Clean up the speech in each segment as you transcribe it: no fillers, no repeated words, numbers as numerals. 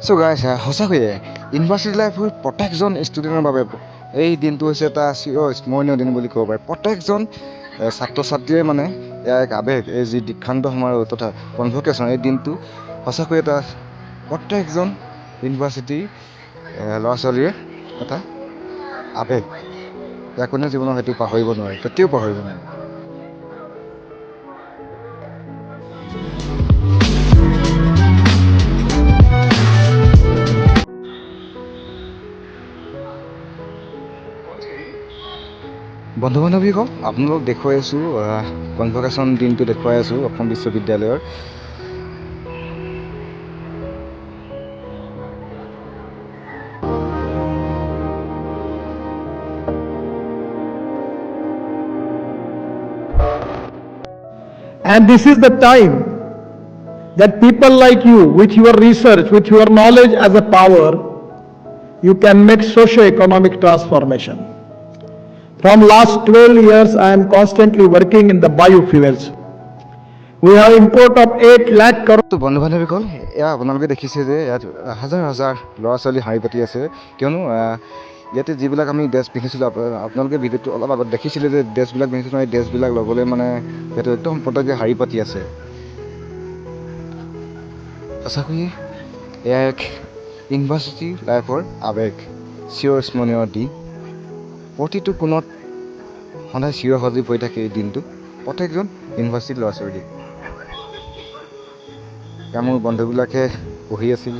So গাইছ সঁচাকৈয়ে university লাইফৰ প্ৰত্যেকজন ষ্টুডেণ্টৰ বাবে এই দিনটো হৈছে এটা স্মৰণীয় দিন বুলি ক'ব পাৰি। প্ৰত্যেকজন ছাত্ৰ ছাত্ৰীয়ে মানে এয়া এক আৱেগ, এই যি দীক্ষান্ত সমাৰোহ তথা কনভকেশ্যন, এই দিনটো সঁচাকৈ এটা প্ৰত্যেকজন ইউনিভাৰ্চিটিৰ ল'ৰা ছোৱালীৰ এটা আৱেগ। ইয়াক কোনে জীৱনত সেইটো পাহৰিব নোৱাৰে, কেতিয়াও পাহৰিব নোৱাৰে। বন্ধু বান্ধৱীসকল, আপোনালোক দেখুৱাই আছোঁ কনভকেশ্যন দিনটো দেখুৱাই আছোঁ অসম বিশ্ববিদ্যালয়ৰ। And this is the time that people like you, with your research, with your knowledge as a power, you can make socio-economic transformation. From last 12 years, I am constantly working in the biofuels. We have import of 8 lakh crore. তো বন্ধু বান্ধৱীসকল, এয়া আপোনালোকে দেখিছে যে ইয়াত হাজাৰ হাজাৰ ল'ৰা ছোৱালী শাৰী পাতি আছে, কিয়নো ইয়াতে যিবিলাক আমি ড্ৰেছ পিন্ধিছিলোঁ, আপোনালোকে ভিডিঅ'টো অলপ আগত দেখিছিলে যে ড্ৰেছবিলাক পিন্ধিছিলোঁ, এই ড্ৰেছবিলাক ল'বলৈ মানে ইয়াতে একদম পটককৈ শাৰী পাতি আছে। সঁচাকৈয়ে এয়া এক ইউনিভাৰ্চিটি লাইফৰ আৱেগ, চিৰস্মৰণীয় দিন। প্ৰতিটো কোণত সদায় চিৰসজীৱ হৈ থাকে এই দিনটো প্ৰত্যেকজন ইউনিভাৰ্চিটিৰ ল'ৰা ছোৱালী। মোৰ বন্ধুবিলাকে পঢ়ি আছিল,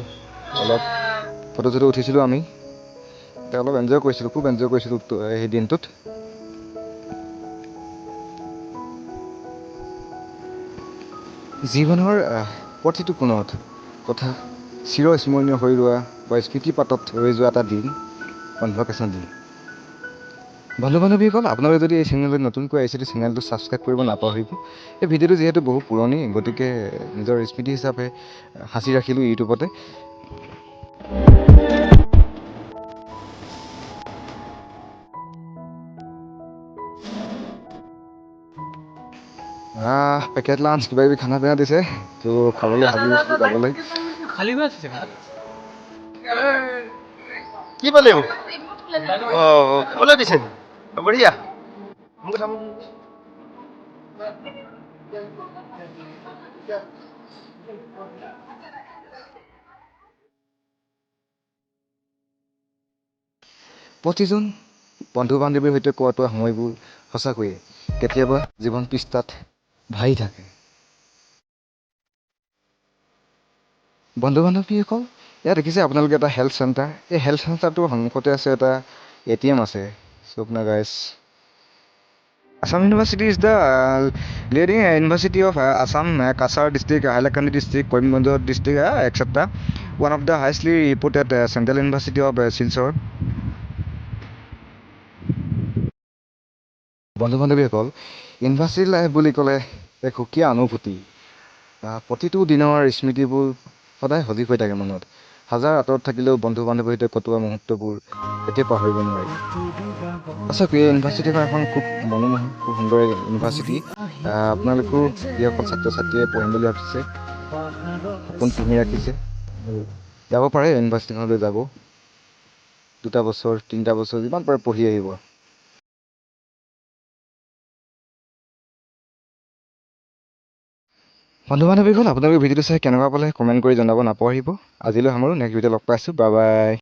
অলপ ফটো চটো উঠিছিলোঁ আমি, অলপ এনজয় কৰিছিলোঁ, খুব এনজয় কৰিছিলোঁ সেই দিনটোত। জীৱনৰ প্ৰতিটো কোণত তথা চিৰস্মৰণীয় হৈ ৰোৱা বা স্মৃতিপাতত ৰৈ যোৱা এটা দিন কনভকেশ্যন দিন। বন্ধু বান্ধৱীসকল, আপোনালোকে যদি এই চেনেললৈ নতুনকৈ আহিছে চেনেলটো ছাবস্ক্ৰাইব কৰিব নাপাহৰিব। এই ভিডিঅ'টো যিহেতু বহু পুৰণি, গতিকে নিজৰ স্মৃতি হিচাপে সাঁচি ৰাখিলোঁ ইউটিউবতে। পেকেট লাঞ্চ কিবা কিবি খানা পিনা দিছে, তো খাবলৈ ভাবি আছোঁ যাবলৈ। খালি হৈ আছে কি পালে খাবলৈ দিছে বঢ়িয়া। প্ৰতিজন বন্ধু বান্ধৱীৰ সৈতে কটোৱা সময়বোৰ সঁচাকৈয়ে কেতিয়াবা জীৱন পৃষ্ঠাত ভাহি থাকে। বন্ধু বান্ধৱীসকল, ইয়াত দেখিছে আপোনালোকে এটা হেল্থ চেণ্টাৰ, এই হেল্থ চেণ্টাৰটোৰ সন্মুখতে আছে এটা ATM আছে। Swapna guys, Assam University is the leading university of Assam, Kasar district, Hailakandi district, Coimbatore district, etc. One of the highly reputed Central University of Silchar. বন্ধু বান্ধৱীসকল, ইউনিভাৰ্চিটি লাইফ বুলি ক'লে এক সুকীয়া অনুভূতি। প্ৰতিটো দিনৰ স্মৃতিবোৰ সদায় সজীৱ হৈ থাকে মনত। হাজাৰ আঁতৰত থাকিলেও বন্ধু বান্ধৱীৰ সৈতে কটোৱা মুহূৰ্তবোৰ কেতিয়াও পাহৰিব নোৱাৰি। সঁচাকৈ এই ইউনিভাৰ্চিটিখন এখন খুব মনোমোহা খুব সুন্দৰ ইউনিভাৰ্চিটি। আপোনালোকেও যিসকল ছাত্ৰ ছাত্ৰীয়ে পঢ়িম বুলি ভাবিছে সপোন পুহি ৰাখিছে যাব পাৰে ইউনিভাৰ্চিটিখনলৈ যাব। 2টা বছৰ 3টা বছৰ যিমান পাৰে পঢ়ি আহিব। বন্ধু বান্ধৱীসকল আপোনালোকে ভিডিঅ'টো চাই কেনেকুৱা পালে কমেণ্ট কৰি জনাব নাপাহৰিব। আজিলৈ সামৰোঁ, নেক্সট ভিডিঅ' লগ পাইছোঁ, বাই বাই।